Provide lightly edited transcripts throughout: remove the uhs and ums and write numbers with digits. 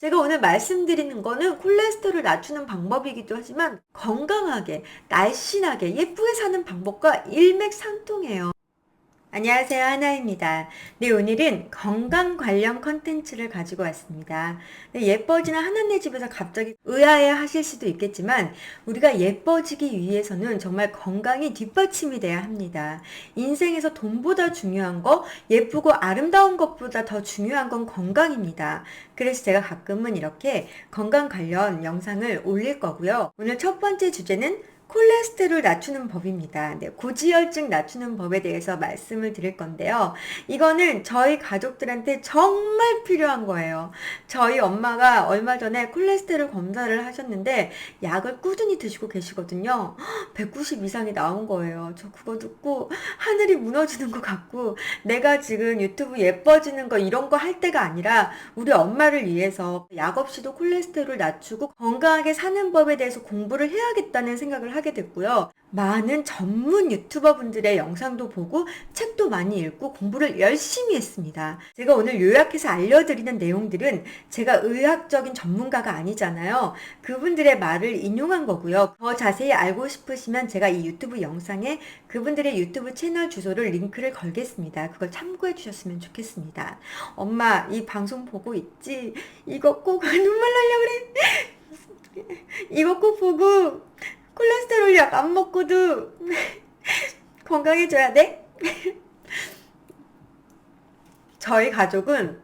제가 오늘 말씀드리는 거는 콜레스테롤 낮추는 방법이기도 하지만 건강하게, 날씬하게, 예쁘게 사는 방법과 일맥상통해요. 안녕하세요. 하나입니다. 네, 오늘은 건강 관련 컨텐츠를 가지고 왔습니다. 네, 예뻐지는 하나네 집에서 갑자기 의아해 하실 수도 있겠지만 우리가 예뻐지기 위해서는 정말 건강이 뒷받침이 돼야 합니다. 인생에서 돈보다 중요한 거, 예쁘고 아름다운 것보다 더 중요한 건 건강입니다. 그래서 제가 가끔은 이렇게 건강 관련 영상을 올릴 거고요. 오늘 첫 번째 주제는 콜레스테롤 낮추는 법입니다. 네, 고지혈증 낮추는 법에 대해서 말씀을 드릴 건데요. 이거는 저희 가족들한테 정말 필요한 거예요. 저희 엄마가 얼마 전에 콜레스테롤 검사를 하셨는데 약을 꾸준히 드시고 계시거든요. 190 이상이 나온 거예요. 저 그거 듣고 하늘이 무너지는 것 같고 내가 지금 유튜브 예뻐지는 거 이런 거 할 때가 아니라 우리 엄마를 위해서 약 없이도 콜레스테롤 낮추고 건강하게 사는 법에 대해서 공부를 해야겠다는 생각을 하게 됐고요. 많은 전문 유튜버 분들의 영상도 보고 책도 많이 읽고 공부를 열심히 했습니다. 제가 오늘 요약해서 알려드리는 내용들은 제가 의학적인 전문가가 아니잖아요. 그분들의 말을 인용한 거고요. 더 자세히 알고 싶으시면 제가 이 유튜브 영상에 그분들의 유튜브 채널 주소를 링크를 걸겠습니다. 그걸 참고해 주셨으면 좋겠습니다. 엄마, 이 방송 보고 있지? 이거 꼭 눈물 나려고 그래. 이거 꼭 보고 콜레스테롤 약 안 먹고도 건강해져야 돼? 저희 가족은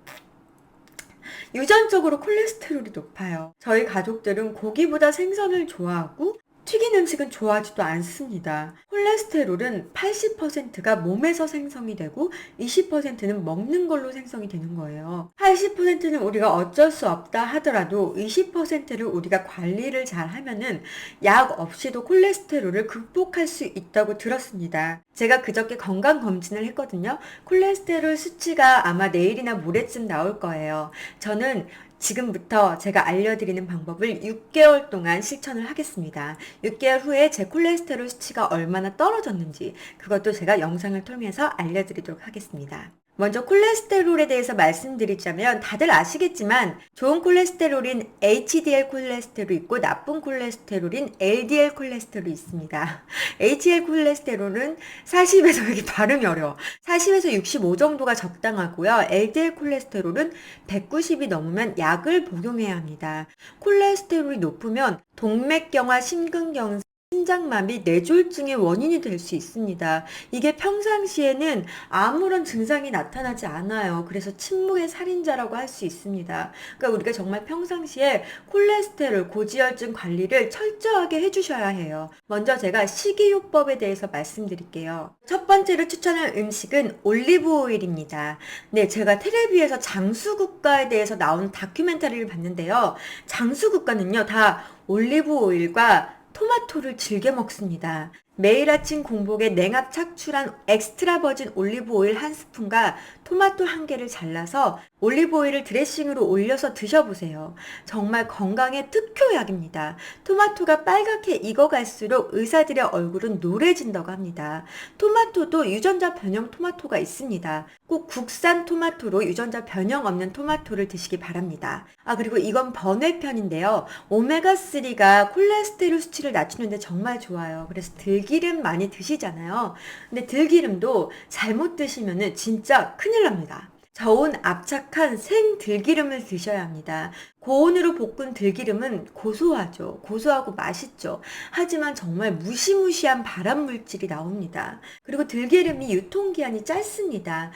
유전적으로 콜레스테롤이 높아요. 저희 가족들은 고기보다 생선을 좋아하고 튀긴 음식은 좋아하지도 않습니다. 콜레스테롤은 80%가 몸에서 생성이 되고 20%는 먹는 걸로 생성이 되는 거예요. 80%는 우리가 어쩔 수 없다 하더라도 20%를 우리가 관리를 잘 하면은 약 없이도 콜레스테롤을 극복할 수 있다고 들었습니다. 제가 그저께 건강검진을 했거든요. 콜레스테롤 수치가 아마 내일이나 모레쯤 나올 거예요. 저는 지금부터 제가 알려드리는 방법을 6개월 동안 실천을 하겠습니다. 6개월 후에 제 콜레스테롤 수치가 얼마나 떨어졌는지 그것도 제가 영상을 통해서 알려드리도록 하겠습니다. 먼저 콜레스테롤에 대해서 말씀드리자면 다들 아시겠지만 좋은 콜레스테롤인 HDL 콜레스테롤이 있고 나쁜 콜레스테롤인 LDL 콜레스테롤이 있습니다. HDL 콜레스테롤은 40에서 여기 발음이 어려워. 40에서 65 정도가 적당하고요. LDL 콜레스테롤은 190이 넘으면 약을 복용해야 합니다. 콜레스테롤이 높으면 동맥경화, 심근경색, 심장마비, 뇌졸중의 원인이 될 수 있습니다. 이게 평상시에는 아무런 증상이 나타나지 않아요. 그래서 침묵의 살인자라고 할 수 있습니다. 그러니까 우리가 정말 평상시에 콜레스테롤, 고지혈증 관리를 철저하게 해주셔야 해요. 먼저 제가 식이요법에 대해서 말씀드릴게요. 첫 번째로 추천할 음식은 올리브 오일입니다. 네, 제가 텔레비에서 장수국가에 대해서 나온 다큐멘터리를 봤는데요. 장수국가는요, 다 올리브 오일과 토마토를 즐겨 먹습니다. 매일 아침 공복에 냉압 착출한 엑스트라 버진 올리브 오일 한 스푼과 토마토 한 개를 잘라서 올리브 오일을 드레싱으로 올려서 드셔보세요. 정말 건강의 특효약입니다. 토마토가 빨갛게 익어갈수록 의사들의 얼굴은 노래진다고 합니다. 토마토도 유전자 변형 토마토가 있습니다. 꼭 국산 토마토로 유전자 변형 없는 토마토를 드시기 바랍니다. 그리고 이건 번외편인데요. 오메가3가 콜레스테롤 수치를 낮추는데 정말 좋아요. 그래서 들기름 많이 드시잖아요. 근데 들기름도 잘못 드시면은 진짜 큰일 납니다. 저온 압착한 생 들기름을 드셔야 합니다. 고온으로 볶은 들기름은 고소하죠. 고소하고 맛있죠. 하지만 정말 무시무시한 발암물질이 나옵니다. 그리고 들기름이 유통기한이 짧습니다.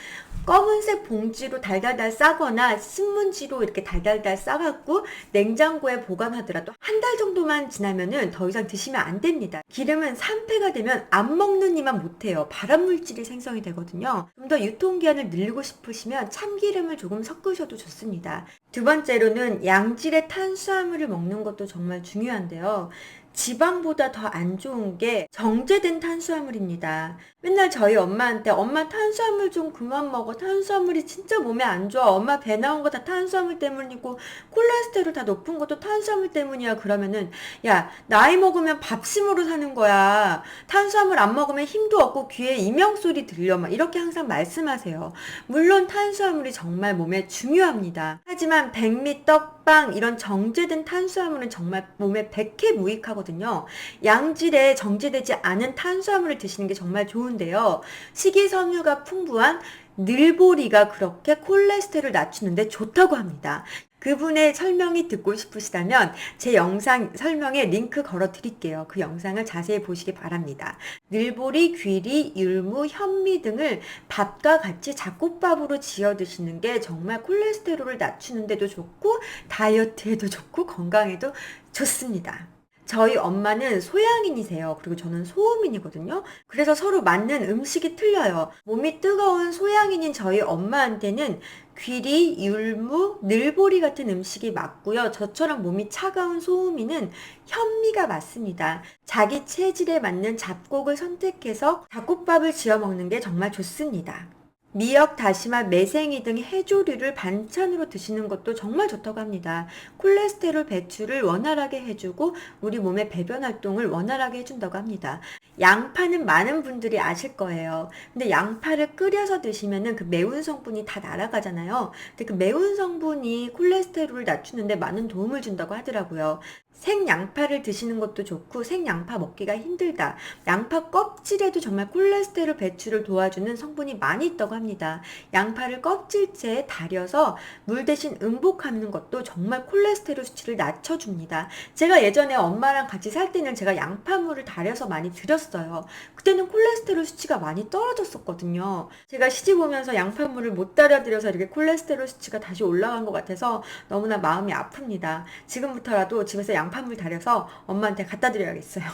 검은색 봉지로 달달달 싸거나 신문지로 이렇게 달달달 싸갖고 냉장고에 보관하더라도 한 달 정도만 지나면은 더 이상 드시면 안 됩니다. 기름은 산패가 되면 안 먹는 이만 못해요. 발암물질이 생성이 되거든요. 좀 더 유통기한을 늘리고 싶으시면 참기름을 조금 섞으셔도 좋습니다. 두 번째로는 양질의 탄수화물을 먹는 것도 정말 중요한데요. 지방보다 더 안 좋은 게 정제된 탄수화물입니다. 맨날 저희 엄마한테 엄마 탄수화물 좀 그만 먹어. 탄수화물이 진짜 몸에 안 좋아. 엄마 배 나온 거 다 탄수화물 때문이고 콜레스테롤 다 높은 것도 탄수화물 때문이야. 그러면은 야, 나이 먹으면 밥심으로 사는 거야. 탄수화물 안 먹으면 힘도 없고 귀에 이명소리 들려. 막 이렇게 항상 말씀하세요. 물론 탄수화물이 정말 몸에 중요합니다. 하지만 백미 떡 빵 이런 정제된 탄수화물은 정말 몸에 백해무익하거든요. 양질의 정제되지 않은 탄수화물을 드시는 게 정말 좋은데요. 식이섬유가 풍부한 늘보리가 그렇게 콜레스테롤 낮추는데 좋다고 합니다. 그분의 설명이 듣고 싶으시다면 제 영상 설명에 링크 걸어 드릴게요. 그 영상을 자세히 보시기 바랍니다. 늘보리, 귀리, 율무, 현미 등을 밥과 같이 잡곡밥으로 지어 드시는 게 정말 콜레스테롤을 낮추는 데도 좋고 다이어트에도 좋고 건강에도 좋습니다. 저희 엄마는 소양인이세요. 그리고 저는 소음인이거든요. 그래서 서로 맞는 음식이 틀려요. 몸이 뜨거운 소양인인 저희 엄마한테는 귀리, 율무, 늘보리 같은 음식이 맞고요. 저처럼 몸이 차가운 소음인은 현미가 맞습니다. 자기 체질에 맞는 잡곡을 선택해서 잡곡밥을 지어 먹는 게 정말 좋습니다. 미역, 다시마, 매생이 등 해조류를 반찬으로 드시는 것도 정말 좋다고 합니다. 콜레스테롤 배출을 원활하게 해주고 우리 몸의 배변 활동을 원활하게 해준다고 합니다. 양파는 많은 분들이 아실 거예요. 근데 양파를 끓여서 드시면은 그 매운 성분이 다 날아가잖아요. 근데 그 매운 성분이 콜레스테롤을 낮추는데 많은 도움을 준다고 하더라고요. 생양파를 드시는 것도 좋고 생양파 먹기가 힘들다. 양파 껍질에도 정말 콜레스테롤 배출을 도와주는 성분이 많이 있다고 합니다. 양파를 껍질째 달여서 물 대신 음복하는 것도 정말 콜레스테롤 수치를 낮춰줍니다. 제가 예전에 엄마랑 같이 살 때는 제가 양파물을 달여서 많이 드렸어요. 그때는 콜레스테롤 수치가 많이 떨어졌었거든요. 제가 시집 오면서 양파물을 못 달여드려서 이렇게 콜레스테롤 수치가 다시 올라간 것 같아서 너무나 마음이 아픕니다. 지금부터라도 집에서 양파물 달여서 엄마한테 갖다 드려야겠어요.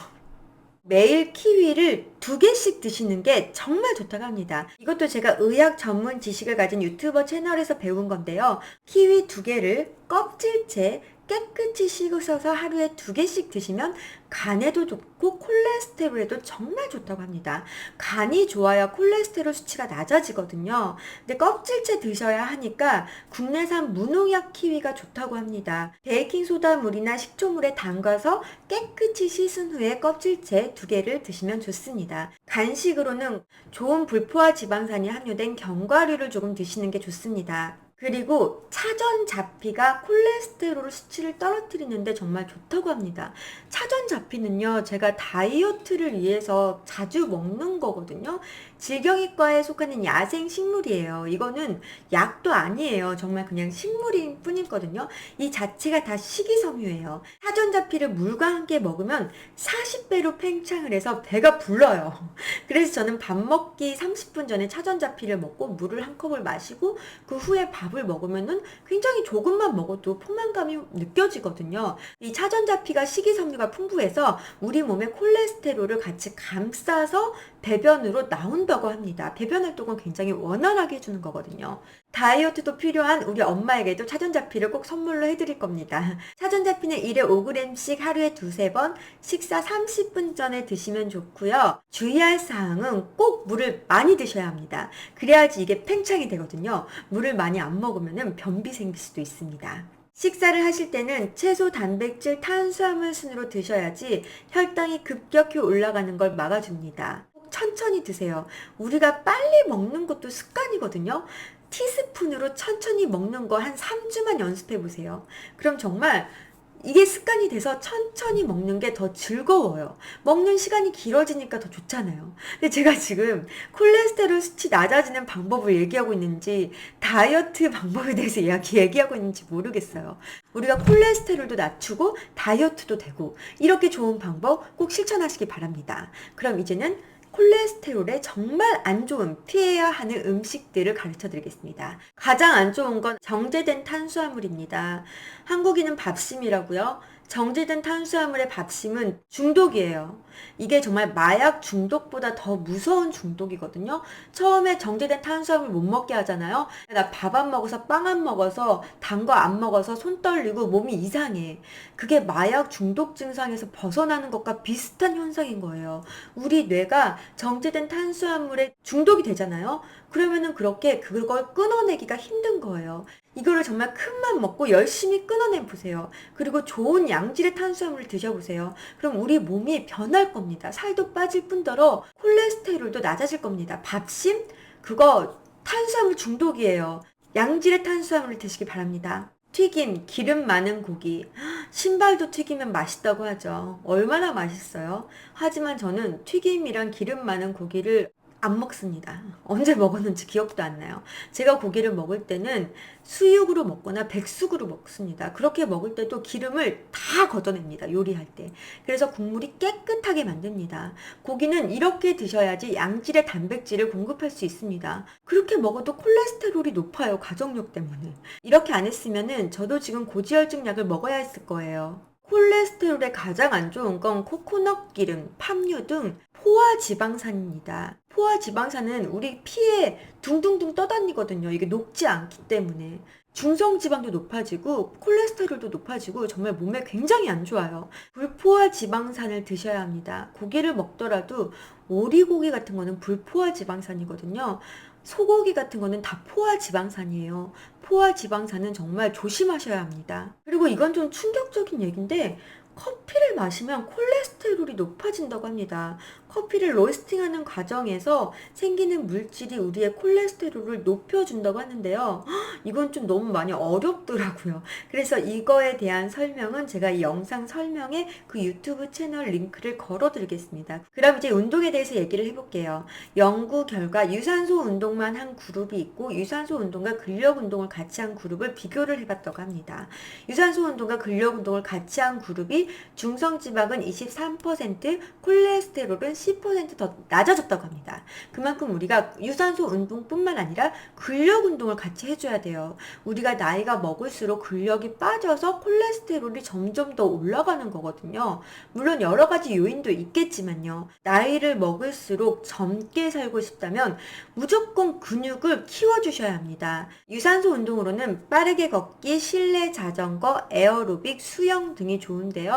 매일 키위를 2개씩 드시는 게 정말 좋다고 합니다. 이것도 제가 의학 전문 지식을 가진 유튜버 채널에서 배운 건데요. 키위 2개를 껍질째 깨끗이 씻어서 하루에 2개씩 드시면 간에도 좋고 콜레스테롤에도 정말 좋다고 합니다. 간이 좋아야 콜레스테롤 수치가 낮아지거든요. 근데 껍질째 드셔야 하니까 국내산 무농약 키위가 좋다고 합니다. 베이킹소다 물이나 식초물에 담가서 깨끗이 씻은 후에 껍질째 2개를 드시면 좋습니다. 간식으로는 좋은 불포화 지방산이 함유된 견과류를 조금 드시는 게 좋습니다. 그리고 차전자피가 콜레스테롤 수치를 떨어뜨리는데 정말 좋다고 합니다. 차전자피는요, 제가 다이어트를 위해서 자주 먹는 거거든요. 질경이과에 속하는 야생 식물이에요. 이거는 약도 아니에요. 정말 그냥 식물일 뿐이거든요. 이 자체가 다 식이섬유예요. 차전자피를 물과 함께 먹으면 40배로 팽창을 해서 배가 불러요. 그래서 저는 밥 먹기 30분 전에 차전자피를 먹고 물을 한 컵을 마시고 그 후에 밥을 먹으면은 굉장히 조금만 먹어도 포만감이 느껴지거든요. 이 차전자피가 식이섬유가 풍부해서 우리 몸의 콜레스테롤을 같이 감싸서 배변으로 나온다고 합니다. 배변 활동을 굉장히 원활하게 해주는 거거든요. 다이어트도 필요한 우리 엄마에게도 차전자피를 꼭 선물로 해드릴 겁니다. 차전자피는 1회 5g씩 하루에 2-3번 식사 30분 전에 드시면 좋고요. 주의할 사항은 꼭 물을 많이 드셔야 합니다. 그래야지 이게 팽창이 되거든요. 물을 많이 안 먹으면 변비 생길 수도 있습니다. 식사를 하실 때는 채소, 단백질, 탄수화물 순으로 드셔야지 혈당이 급격히 올라가는 걸 막아줍니다. 천천히 드세요. 우리가 빨리 먹는 것도 습관이거든요. 티스푼으로 천천히 먹는 거 한 3주만 연습해 보세요. 그럼 정말 이게 습관이 돼서 천천히 먹는 게 더 즐거워요. 먹는 시간이 길어지니까 더 좋잖아요. 근데 제가 지금 콜레스테롤 수치 낮아지는 방법을 얘기하고 있는지 다이어트 방법에 대해서 얘기하고 있는지 모르겠어요. 우리가 콜레스테롤도 낮추고 다이어트도 되고 이렇게 좋은 방법 꼭 실천하시기 바랍니다. 그럼 이제는 콜레스테롤에 정말 안 좋은 피해야 하는 음식들을 가르쳐 드리겠습니다. 가장 안 좋은 건 정제된 탄수화물입니다. 한국인은 밥심이라고요. 정제된 탄수화물의 밥심은 중독이에요. 이게 정말 마약 중독보다 더 무서운 중독이거든요. 처음에 정제된 탄수화물 못 먹게 하잖아요. 나 밥 안 먹어서 빵 안 먹어서 단 거 안 먹어서 손 떨리고 몸이 이상해. 그게 마약 중독 증상에서 벗어나는 것과 비슷한 현상인 거예요. 우리 뇌가 정제된 탄수화물에 중독이 되잖아요. 그러면은 그렇게 그걸 끊어내기가 힘든 거예요. 이거를 정말 큰 맘 먹고 열심히 끊어내 보세요. 그리고 좋은 양질의 탄수화물을 드셔보세요. 그럼 우리 몸이 변할 겁니다. 살도 빠질 뿐더러 콜레스테롤도 낮아질 겁니다. 밥심? 그거 탄수화물 중독이에요. 양질의 탄수화물을 드시기 바랍니다. 튀김, 기름 많은 고기. 신발도 튀기면 맛있다고 하죠. 얼마나 맛있어요? 하지만 저는 튀김이랑 기름 많은 고기를 안 먹습니다. 언제 먹었는지 기억도 안 나요. 제가 고기를 먹을 때는 수육으로 먹거나 백숙으로 먹습니다. 그렇게 먹을 때도 기름을 다 걷어냅니다. 요리할 때. 그래서 국물이 깨끗하게 만듭니다. 고기는 이렇게 드셔야지 양질의 단백질을 공급할 수 있습니다. 그렇게 먹어도 콜레스테롤이 높아요. 가족력 때문에. 이렇게 안 했으면은 저도 지금 고지혈증 약을 먹어야 했을 거예요. 콜레스테롤에 가장 안 좋은 건 코코넛 기름, 팜유 등 포화지방산입니다. 포화지방산은 우리 피에 둥둥둥 떠다니거든요. 이게 녹지 않기 때문에. 중성지방도 높아지고 콜레스테롤도 높아지고 정말 몸에 굉장히 안 좋아요. 불포화지방산을 드셔야 합니다. 고기를 먹더라도 오리고기 같은 거는 불포화지방산이거든요. 소고기 같은 거는 다 포화지방산이에요. 포화지방산은 정말 조심하셔야 합니다. 그리고 이건 좀 충격적인 얘기인데 커피를 마시면 콜레스테롤이 높아진다고 합니다. 커피를 로스팅하는 과정에서 생기는 물질이 우리의 콜레스테롤을 높여준다고 하는데요. 이건 좀 너무 많이 어렵더라고요. 그래서 이거에 대한 설명은 제가 이 영상 설명에 그 유튜브 채널 링크를 걸어드리겠습니다. 그럼 이제 운동에 대해서 얘기를 해볼게요. 연구 결과 유산소 운동만 한 그룹이 있고 유산소 운동과 근력 운동을 같이 한 그룹을 비교를 해봤다고 합니다. 유산소 운동과 근력 운동을 같이 한 그룹이 중성지방은 23%, 콜레스테롤은 10%더 낮아졌다고 합니다. 그만큼 우리가 유산소 운동뿐만 아니라 근력 운동을 같이 해줘야 돼요. 우리가 나이가 먹을수록 근력이 빠져서 콜레스테롤이 점점 더 올라가는 거거든요. 물론 여러 가지 요인도 있겠지만요. 나이를 먹을수록 젊게 살고 싶다면 무조건 근육을 키워주셔야 합니다. 유산소 운동으로는 빠르게 걷기, 실내 자전거, 에어로빅, 수영 등이 좋은데요.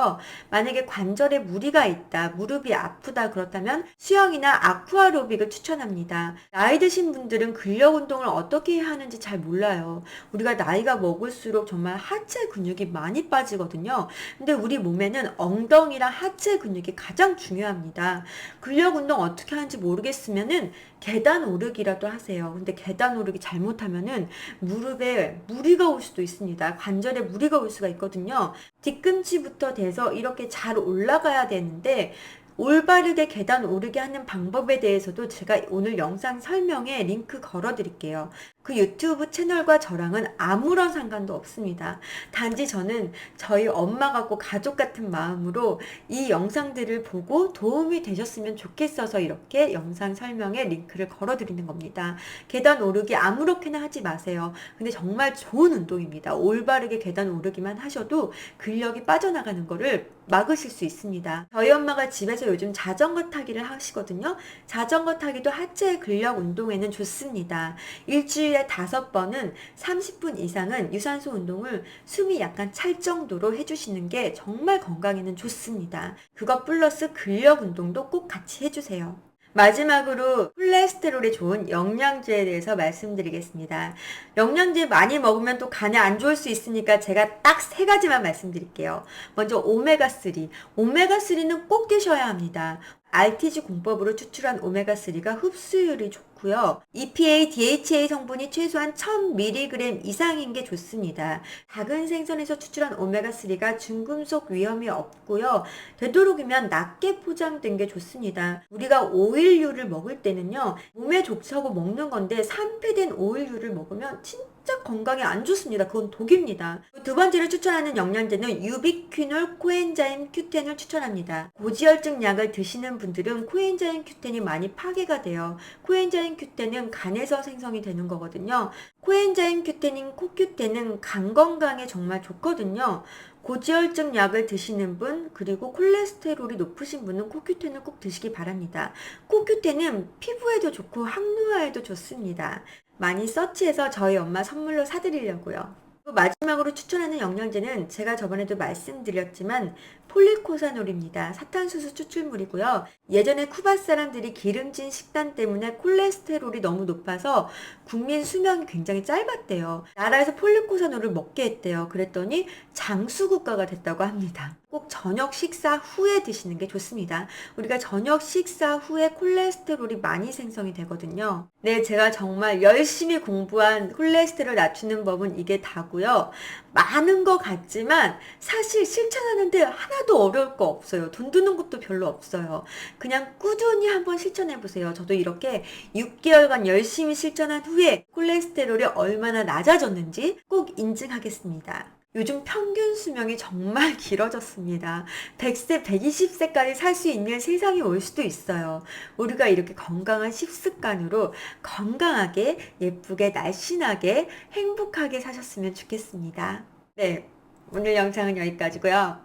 만약에 관절에 무리가 있다, 무릎이 아프다 그렇다면 수영이나 아쿠아로빅을 추천합니다. 나이 드신 분들은 근력 운동을 어떻게 해야 하는지 잘 몰라요. 우리가 나이가 먹을수록 정말 하체 근육이 많이 빠지거든요. 근데 우리 몸에는 엉덩이랑 하체 근육이 가장 중요합니다. 근력 운동 어떻게 하는지 모르겠으면은 계단 오르기라도 하세요. 근데 계단 오르기 잘못하면은 무릎에 무리가 올 수도 있습니다. 관절에 무리가 올 수가 있거든요. 뒤꿈치부터 돼서 이렇게 잘 올라가야 되는데 올바르게 계단 오르게 하는 방법에 대해서도 제가 오늘 영상 설명에 링크 걸어 드릴게요. 그 유튜브 채널과 저랑은 아무런 상관도 없습니다. 단지 저는 저희 엄마 같고 가족 같은 마음으로 이 영상들을 보고 도움이 되셨으면 좋겠어서 이렇게 영상 설명에 링크를 걸어 드리는 겁니다. 계단 오르기 아무렇게나 하지 마세요. 근데 정말 좋은 운동입니다. 올바르게 계단 오르기만 하셔도 근력이 빠져나가는 거를 막으실 수 있습니다. 저희 엄마가 집에서 요즘 자전거 타기를 하시거든요. 자전거 타기도 하체 근력 운동에는 좋습니다. 일주일에 5번은 30분 이상은 유산소 운동을 숨이 약간 찰 정도로 해주시는 게 정말 건강에는 좋습니다. 그것 플러스 근력 운동도 꼭 같이 해주세요. 마지막으로 콜레스테롤에 좋은 영양제에 대해서 말씀드리겠습니다. 영양제 많이 먹으면 또 간에 안 좋을 수 있으니까 제가 딱 3가지만 말씀드릴게요. 먼저 오메가3. 오메가3는 꼭 드셔야 합니다. RTG 공법으로 추출한 오메가3가 흡수율이 좋고요. EPA, DHA 성분이 최소한 1000mg 이상인 게 좋습니다. 작은 생선에서 추출한 오메가3가 중금속 위험이 없고요. 되도록이면 낮게 포장된 게 좋습니다. 우리가 오일류를 먹을 때는요. 몸에 좋다고 먹는 건데 산패된 오일류를 먹으면 진짜 건강에 안 좋습니다. 그건 독입니다. 두 번째로 추천하는 영양제는 유비퀴놀 코엔자임 Q10을 추천합니다. 고지혈증 약을 드시는 분들은 코엔자임 Q10이 많이 파괴가 돼요. 코엔자임 Q10은 간에서 생성이 되는 거거든요. 코엔자임 Q10인 코Q10은 간 건강에 정말 좋거든요. 고지혈증 약을 드시는 분 그리고 콜레스테롤이 높으신 분은 코큐텐을 꼭 드시기 바랍니다. 코큐텐은 피부에도 좋고 항노화에도 좋습니다. 많이 서치해서 저희 엄마 선물로 사드리려고요. 마지막으로 추천하는 영양제는 제가 저번에도 말씀드렸지만 폴리코사놀입니다. 사탄수수 추출물이고요. 예전에 쿠바 사람들이 기름진 식단 때문에 콜레스테롤이 너무 높아서 국민 수명이 굉장히 짧았대요. 나라에서 폴리코사놀을 먹게 했대요. 그랬더니 장수국가가 됐다고 합니다. 꼭 저녁 식사 후에 드시는 게 좋습니다. 우리가 저녁 식사 후에 콜레스테롤이 많이 생성이 되거든요. 네, 제가 정말 열심히 공부한 콜레스테롤 낮추는 법은 이게 다고요. 많은 것 같지만 사실 실천하는데 하나도 어려울 거 없어요. 돈 드는 것도 별로 없어요. 그냥 꾸준히 한번 실천해 보세요. 저도 이렇게 6개월간 열심히 실천한 후에 콜레스테롤이 얼마나 낮아졌는지 꼭 인증하겠습니다. 요즘 평균 수명이 정말 길어졌습니다. 100세, 120세까지 살 수 있는 세상이 올 수도 있어요. 우리가 이렇게 건강한 식습관으로 건강하게, 예쁘게, 날씬하게, 행복하게 사셨으면 좋겠습니다. 네, 오늘 영상은 여기까지고요.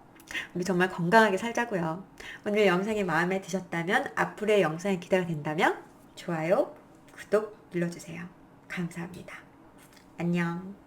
우리 정말 건강하게 살자고요. 오늘 영상이 마음에 드셨다면, 앞으로의 영상이 기대가 된다면 좋아요, 구독 눌러주세요. 감사합니다. 안녕.